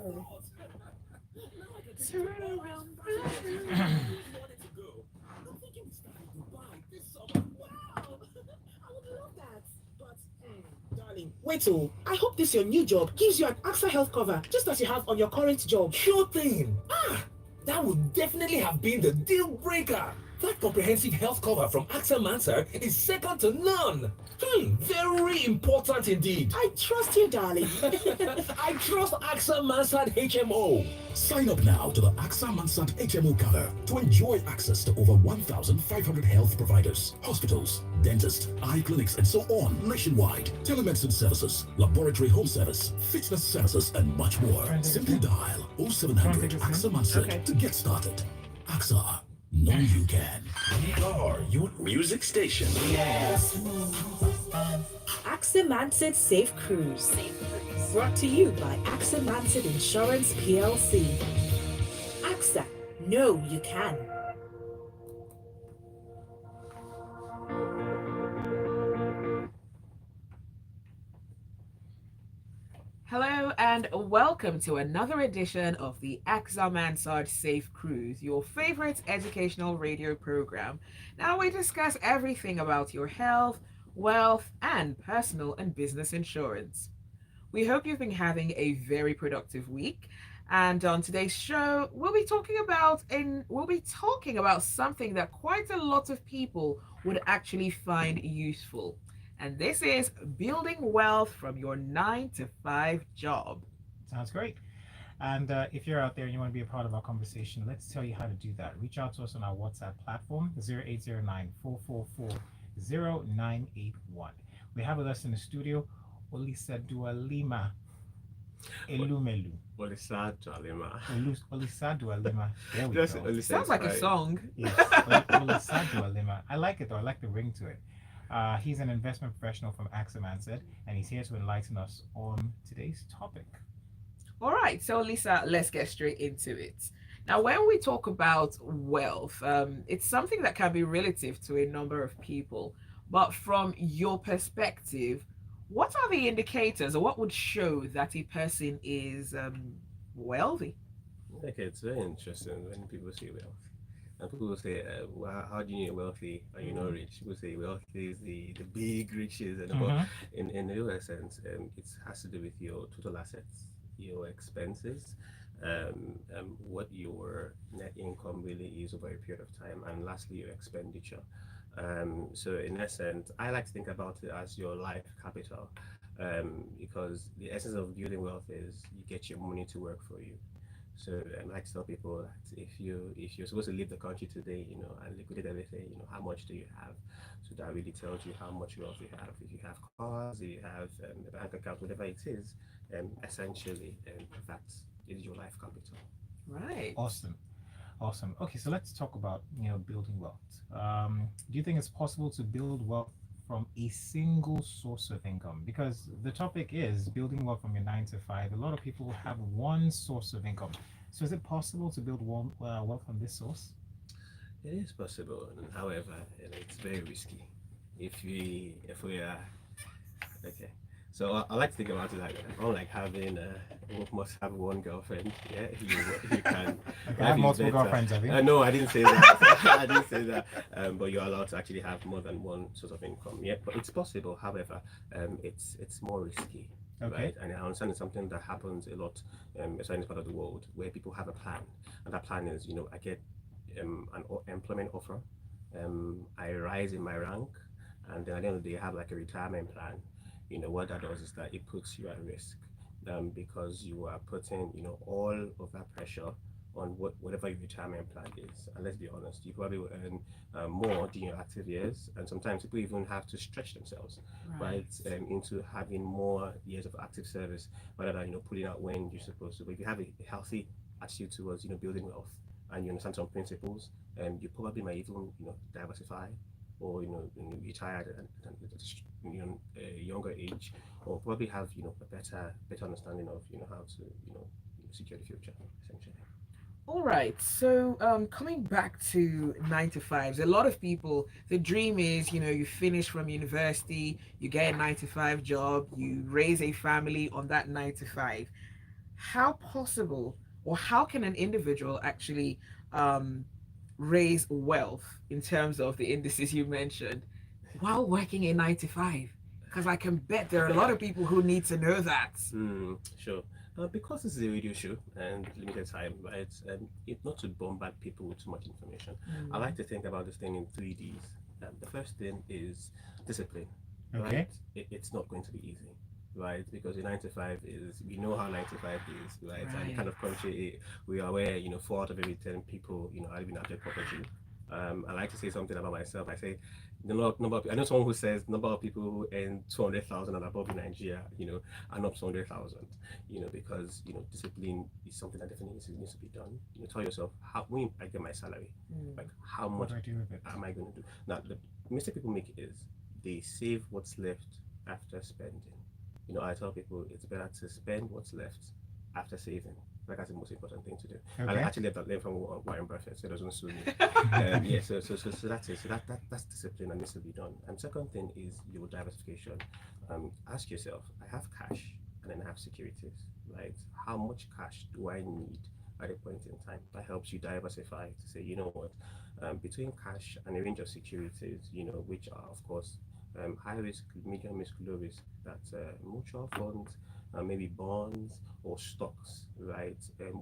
Turn around. Darling, wait till I hope this your new job gives you an AXA health cover, just as you have on your current job. Sure thing. That would definitely have been the deal breaker. That comprehensive health cover from AXA Mansard is second to none. Very important indeed. I trust you, darling. I trust AXA Mansard HMO. Sign up now to the AXA Mansard HMO cover to enjoy access to over 1,500 health providers, hospitals, dentists, eye clinics, and so on nationwide. Telemedicine services, laboratory home service, fitness services, and much more. Simply dial 0700 AXA Mansard to get started. AXA. No, you can. We are your music station. Yes. AXA Mansard Safe Cruise. Brought to you by AXA Mansard Insurance PLC. AXA. No, you can. Hello and welcome to another edition of the AXA Mansard Safe Cruise, your favorite educational radio program. Now we discuss everything about your health, wealth, and personal and business insurance. We hope you've been having a very productive week. And on today's show, we'll be talking about something that quite a lot of people would actually find useful. And this is building wealth from your 9 to 5 job. Sounds great. And if you're out there and you want to be a part of our conversation, let's tell you how to do that. Reach out to us on our WhatsApp platform, 0809 444 0981. We have with us in the studio Olisadua Lima Elumelu. Olisadua Lima. Olisadua Lima. There we Just go. Sounds like a song. Yes, Olisadua Lima. I like it though. I like the ring to it. He's an investment professional from AXA Mansard, and he's here to enlighten us on today's topic. All right, so Lisa, let's get straight into it. Now, when we talk about wealth, it's something that can be relative to a number of people. But from your perspective, what are the indicators, or what would show that a person is wealthy? Okay, it's very interesting when people say wealth. And people say, well, how do you know you're wealthy? Are you not rich? People say wealthy is the big riches. And in the real sense, it has to do with your total assets, your expenses, what your net income really is over a period of time, and lastly, your expenditure. So in essence, I like to think about it as your life capital, because the essence of building wealth is you get your money to work for you. So I like to tell people that if you're supposed to leave the country today, and liquidate everything, how much do you have? So that really tells you how much wealth you have. If you have cars, if you have a bank account, whatever it is, essentially, that is your life capital. Right. Awesome. Okay, so let's talk about building wealth. Do you think it's possible to build wealth from a single source of income? Because the topic is building wealth from your 9 to 5. A lot of people have one source of income. So is it possible to build wealth from this source? It is possible, however, it's very risky. If we are okay. So I like to think about it like having must have one girlfriend. Yeah, you can. I have multiple girlfriends, I think. No, I didn't say that. I didn't say that. But you're allowed to actually have more than one source of income. Yeah, but it's possible. However, it's more risky. Okay. Right? And I understand it's something that happens a lot, especially in this part of the world, where people have a plan, and that plan is, I get an employment offer, I rise in my rank, and then at the end of the day, I have like a retirement plan. What that does is that it puts you at risk, because you are putting all of that pressure on whatever your retirement plan is. And let's be honest, you probably will earn more during your active years, and sometimes people even have to stretch themselves right into having more years of active service rather than pulling out when you're supposed to. But if you have a healthy attitude towards building wealth, and you understand some principles, you probably might even diversify, or retired at a younger age, or probably have a better understanding of how to secure the future, essentially. All right. So coming back to 9 to 5s, a lot of people, the dream is, you finish from university, you get a 9 to 5 job, you raise a family on that 9 to 5. how possible or how can an individual actually um, raise wealth in terms of the indices you mentioned while working a 9 to 5? Because I can bet there are a lot of people who need to know that. Sure. Because this is a radio show and limited time, right? It not to bombard people with too much information. I like to think about this thing in 3Ds. The first thing is discipline, Okay. right? It's not going to be easy, right? Because a 9 to 5 is, we know how 9 to 5 is, right? And the kind Right. of country we are where, 4 out of every 10 people, are living abject poverty. I like to say something about myself. I say number of, I know someone who says number of people who earn 200,000 and above in Nigeria, are not 200,000, because discipline is something that definitely needs to be done. Tell yourself how when I get my salary, like how What much do I do with it? am I going to do? Now the mistake people make is they save what's left after spending. I tell people it's better to spend what's left after saving. Like that's the most important thing to do. I Okay. actually learned from Warren Buffett, so it doesn't sue me. Yeah, so that's it. So that's discipline that needs to be done. And second thing is your diversification. Ask yourself, I have cash and then I have securities, right? How much cash do I need at a point in time? That helps you diversify to say, you know what, between cash and a range of securities, which are of course high risk, medium risk, low risk, that's mutual funds, maybe bonds or stocks, right?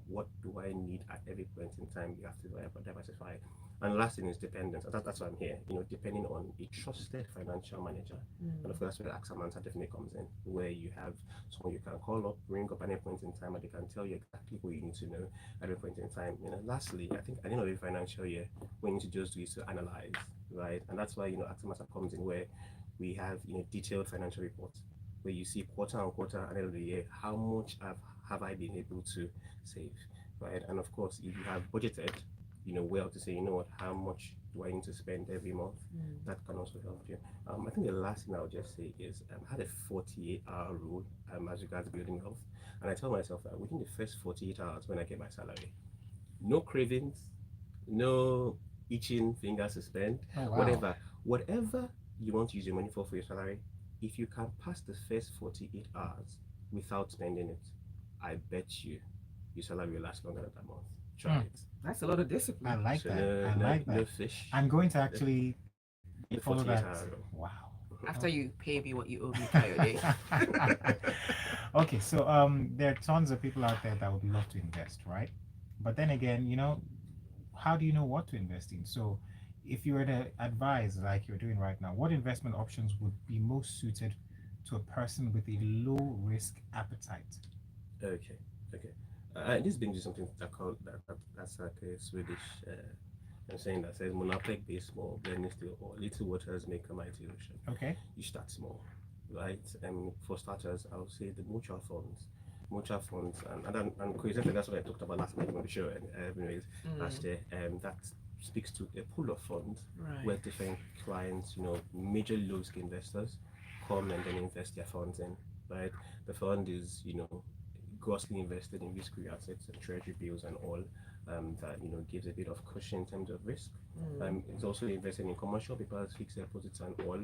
What do I need at every point in time? You have to diversify. And the last thing is dependence. That's why I'm here, depending on a trusted financial manager. And of course, that's where AXA Mansa definitely comes in, where you have someone you can call up, ring up at any point in time, and they can tell you exactly what you need to know at any point in time. Lastly, I think at the end of every financial year, what you need to just do is to analyze, right? And that's why, AXA Mansa comes in, where we have, detailed financial reports where you see quarter on quarter at the end of the year how much have I been able to save, right? And of course, if you have budgeted, well to say, what, how much do I need to spend every month? That can also help you. I think the last thing I'll just say is I had a 48-hour rule as regards building wealth, and I tell myself that within the first 48 hours when I get my salary, no cravings, no itching fingers to spend, Oh wow. whatever you want to use your money for your salary, if you can pass the first 48 hours without spending it, I bet you your salary will last longer than that month. Try Hmm. it. That's a lot of I discipline. like So that. no I no like no that. fish. I'm going to The, actually the follow 48 that. hour rule. Wow. After Okay. you pay me what you owe me, Coyote. Okay, so there are tons of people out there that would love to invest, right? But then again, how do you know what to invest in? So if you were to advise, like you're doing right now, what investment options would be most suited to a person with a low risk appetite? Okay, okay. This brings you something that's like a Swedish saying that says monopoly base small, blending still, or little waters make a mighty ocean. Okay. You start small, right? And for starters, I would say the mutual funds, and coincidentally, that's what I talked about last night on the show. And anyways, last year, that speaks to a pool of funds where Right. different clients, major low risk investors, come and then invest their funds in. Right, the fund is, grossly invested in risk-free assets and treasury bills and all, that gives a bit of cushion in terms of risk. It's also invested in commercial papers, fixed deposits and all,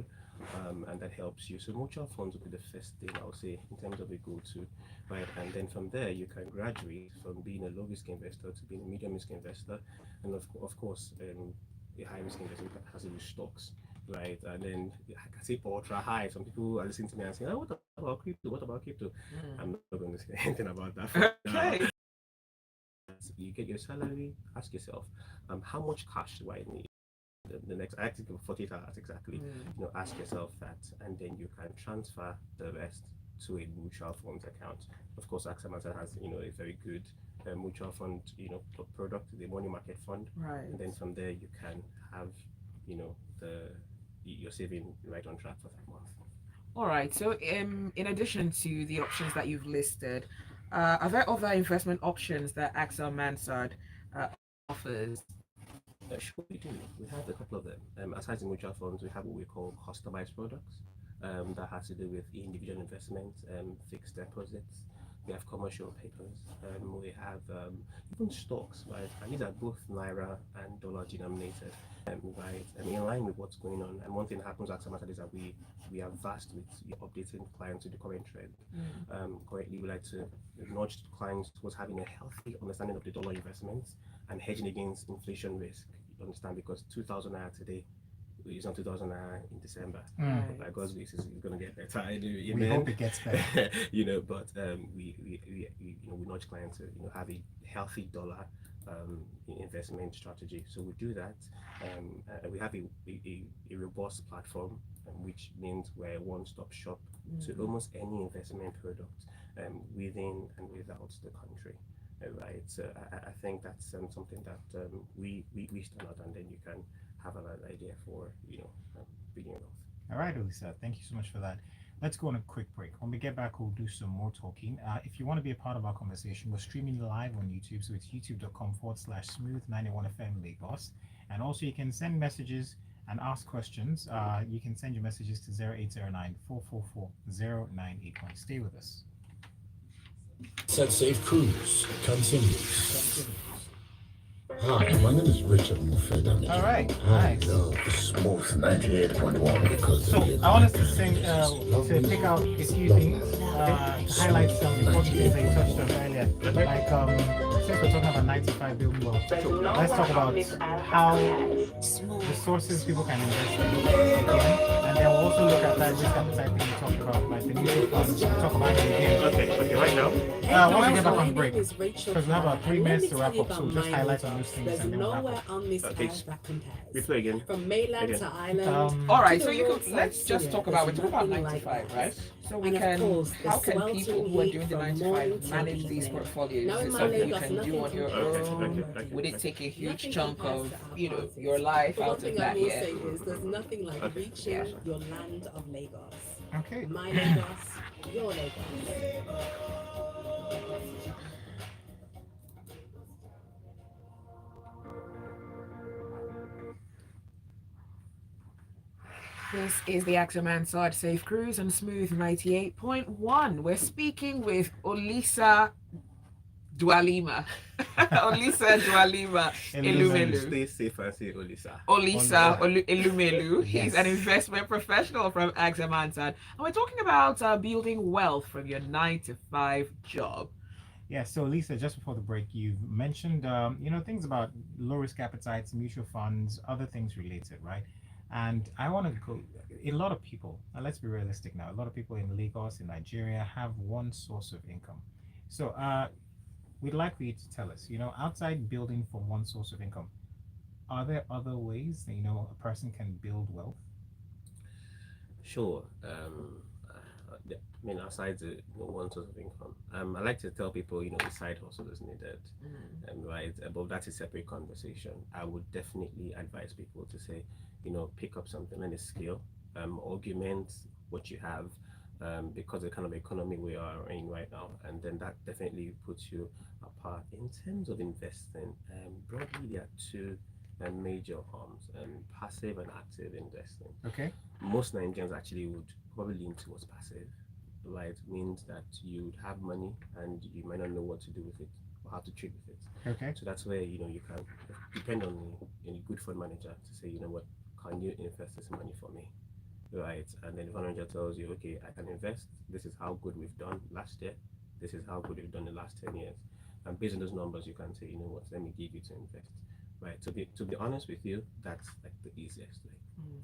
and that helps you. So mutual funds would be the first thing I would say in terms of a go-to, right? And then from there you can graduate from being a low-risk investor to being a medium-risk investor, and of course, a high-risk investor has to use stocks, right? And then I can say for ultra high, some people are listening to me and saying, "Oh, what about crypto? What about crypto?" I'm not going to say anything about that for now. Okay. You get your salary, ask yourself, how much cash do I need? The next, I think 48 hours exactly. Ask yourself that, and then you can transfer the rest to a mutual funds account. Of course, AXA Mansa has a very good mutual fund product, the money market fund, Right. and then from there you can have the you're saving right on track for that month. All right. So, in addition to the options that you've listed, are there other investment options that Axel Mansard offers? Sure, we do. We have a couple of them. Aside from mutual funds, we have what we call customized products. That has to do with individual investments, fixed deposits, we have commercial papers, we have even stocks, right? And these are both naira and dollar denominated, right? And in line with what's going on. And one thing that happens at Samata is that we are vast with updating clients to the current trend. Currently, we like to nudge clients towards having a healthy understanding of the dollar investments and hedging against inflation risk. You understand, because 2,000 naira today is not 2,000 naira in December. By God's grace, it's going to get better. We hope it gets better. But we nudge clients to have a healthy dollar investment strategy. So we do that. We have a robust platform, which means we're a one-stop shop to almost any investment product within and without the country. Right. So I think that's something that we stand out, and then you can have an idea for building wealth. All right, Olisa, thank you so much for that. Let's go on a quick break. When we get back, we'll do some more talking. If you want to be a part of our conversation, we're streaming live on YouTube, so it's youtube.com/smooth91FM Lagos. And also, you can send messages and ask questions. You can send your messages to 0809 444 0981. Stay with us. Set Safe Cruise continues. Hi, my name is Richard Mufedami. All right, I nice. love the smooth 98.1 because So I want us to sing, to pick out a few things, to highlight some important things that you touched on earlier. Like, since we're talking about 95 building wealth, let's talk about how the sources people can invest in again, and then we'll also look at that risk appetite thing you talked about, like the mutual funds. We'll talk about it again. Okay, right now. Once we get back on break, because because we have about 3 minutes to wrap up, so we'll just highlight on those things There's and then we'll wrap nowhere up. on this Okay. earth that compares. Replay again. From mainland Again. to island. All right, to so the you could roadside let's just city, talk about there's we're talking about nothing like 95, ours. right? So we And of can course, the how can sweltering people who are heat doing the from 95 morning till manage these evening. portfolios? Now Is in it my something you Lagos, can do nothing on your compares to own? Okay. Would it take a huge Nothing chunk compares of to our your parties. life But one out of thing I that? will Yeah. say is there's nothing like Okay. reaching Yeah. your land of Lagos. Okay. My Lagos, your Lagos. This is the Axomansard Safe Cruise on Smooth 98.1. We're speaking with Olisa Dwalima. Olisa Dwalima Elumelu. Stay safe and say Olisa. Olisa Elumelu. He's an Yes. investment professional from Axomansard. And we're talking about building wealth from your 9-to-5 job. Yeah, so Lisa, just before the break, you've mentioned, things about low risk appetites, mutual funds, other things related, right? And I want to go, a lot of people, and let's be realistic now, a lot of people in Lagos, in Nigeria, have one source of income. So we'd like for you to tell us, outside building from one source of income, are there other ways that, a person can build wealth? Sure. Aside the one source of income, I like to tell people, the side hustle is needed, right? But that's a separate conversation. I would definitely advise people to say, pick up something, learn a skill, augment what you have, because the kind of economy we are in right now, and then that definitely puts you apart in terms of investing. Broadly, there are two major arms: passive and active investing. Okay. Most Nigerians actually would probably lean towards passive. Right, means that you would have money and you might not know what to do with it or how to trade with it. Okay. So that's where you can depend on a good fund manager to say, what, can you invest this money for me, right? And then the fund manager tells you, okay, I can invest. This is how good we've done last year. This is how good we've done the last 10 years. And based on those numbers, you can say, what, let me give you to invest. Right. To be honest with you, that's like the easiest way.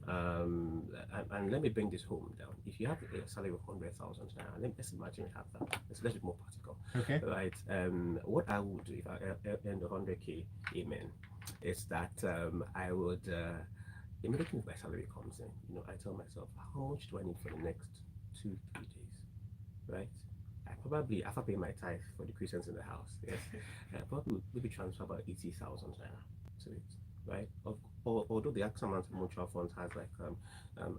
And let me bring this home down. If you have a salary of 100,000 naira, let's imagine you have that. Let's be more practical. Okay. Right. What I would do if I earned 100K, amen, is that I would immediately my salary comes in. I tell myself, how much do I need for the next 2-3 days, right? I probably, after paying my tithe for the Christians in the house, yes, I probably would maybe transfer about 80,000 naira to it, right? Although the AXA Mutual Funds has like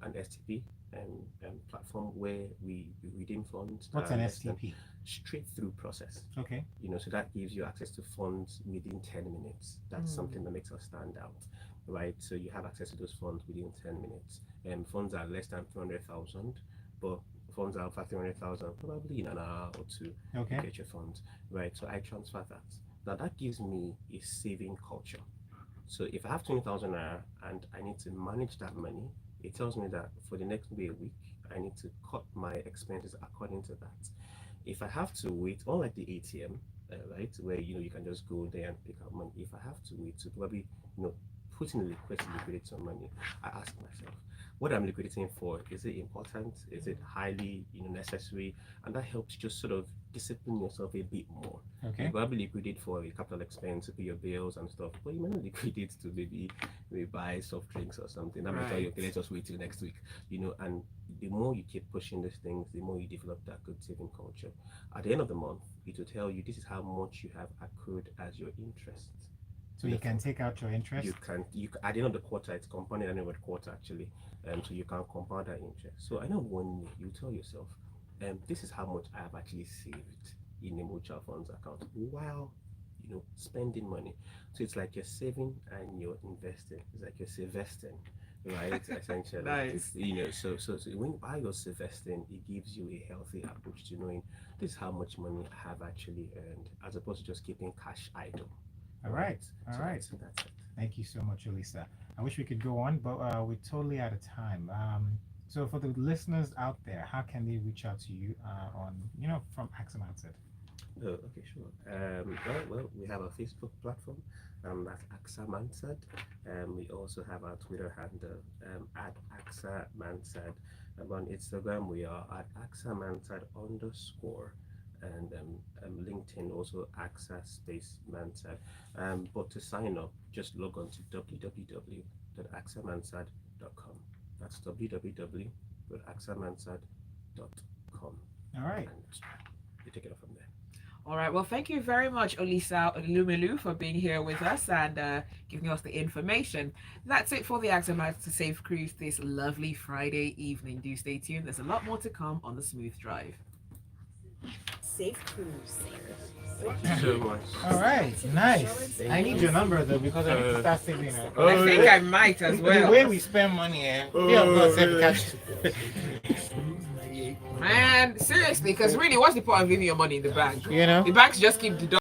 an STP platform where we redeem funds. What's an STP? Straight through process. Okay. So that gives you access to funds within 10 minutes. That's something that makes us stand out, right? So you have access to those funds within 10 minutes. Funds are less than 200,000, but funds are over 300,000, probably in an hour or two, Okay. you get your funds, right? So I transfer that. Now that gives me a saving culture. So if I have 20,000 naira and I need to manage that money, it tells me that for the next maybe a week, I need to cut my expenses according to that. If I have to wait, unlike the ATM, right, where you can just go there and pick up money. If I have to wait to probably put in a request to liquidate some money, I ask myself, what I'm liquidating for, is it important? Is it highly necessary? And that helps just sort of discipline yourself a bit more. Okay. You probably liquidate for a capital expense to pay your bills and stuff, but you might not liquidate to maybe buy soft drinks or something. That might tell you, okay, let's just wait till next week. And the more you keep pushing these things, the more you develop that good saving culture. At the end of the month, it will tell you this is how much you have accrued as your interest. So you can take out your interest. You at the end of the quarter, it's compounded at the end of the quarter actually, so you can compound that interest. So I know 1 year you tell yourself, this is how much I have actually saved in a mutual funds account while spending money. So it's like you're saving and you're investing. It's like you're investing, right? Essentially, Nice. So while you're investing, it gives you a healthy approach to knowing this is how much money I have actually earned, as opposed to just keeping cash idle. All right. All right. So that's it. Thank you so much, Elisa. I wish we could go on, but we're totally out of time. So for the listeners out there, how can they reach out to you from AXA Mindset? Oh, okay, sure. Well, we have a Facebook platform, that's AXA Mansad. We also have our Twitter handle, at AXA Mansad. On Instagram, we are at AXA Mansad _ and LinkedIn also AXA space Mansad. But to sign up, just log on to www.axamansad.com. That's www.axamansad.com. All right. And you take it off from there. All right. Well, thank you very much, Olisa Lumelu, for being here with us and giving us the information. That's it for the AXA to Safe Cruise this lovely Friday evening. Do stay tuned. There's a lot more to come on the Smooth Drive. Safe Cruise. Thank you so much. All right. Nice. I need your number though because I need to start saving it. I think I might as The well. way we spend money, catch. Man, seriously, because really, what's the point of leaving your money in the bank? You know? The banks just keep deducting.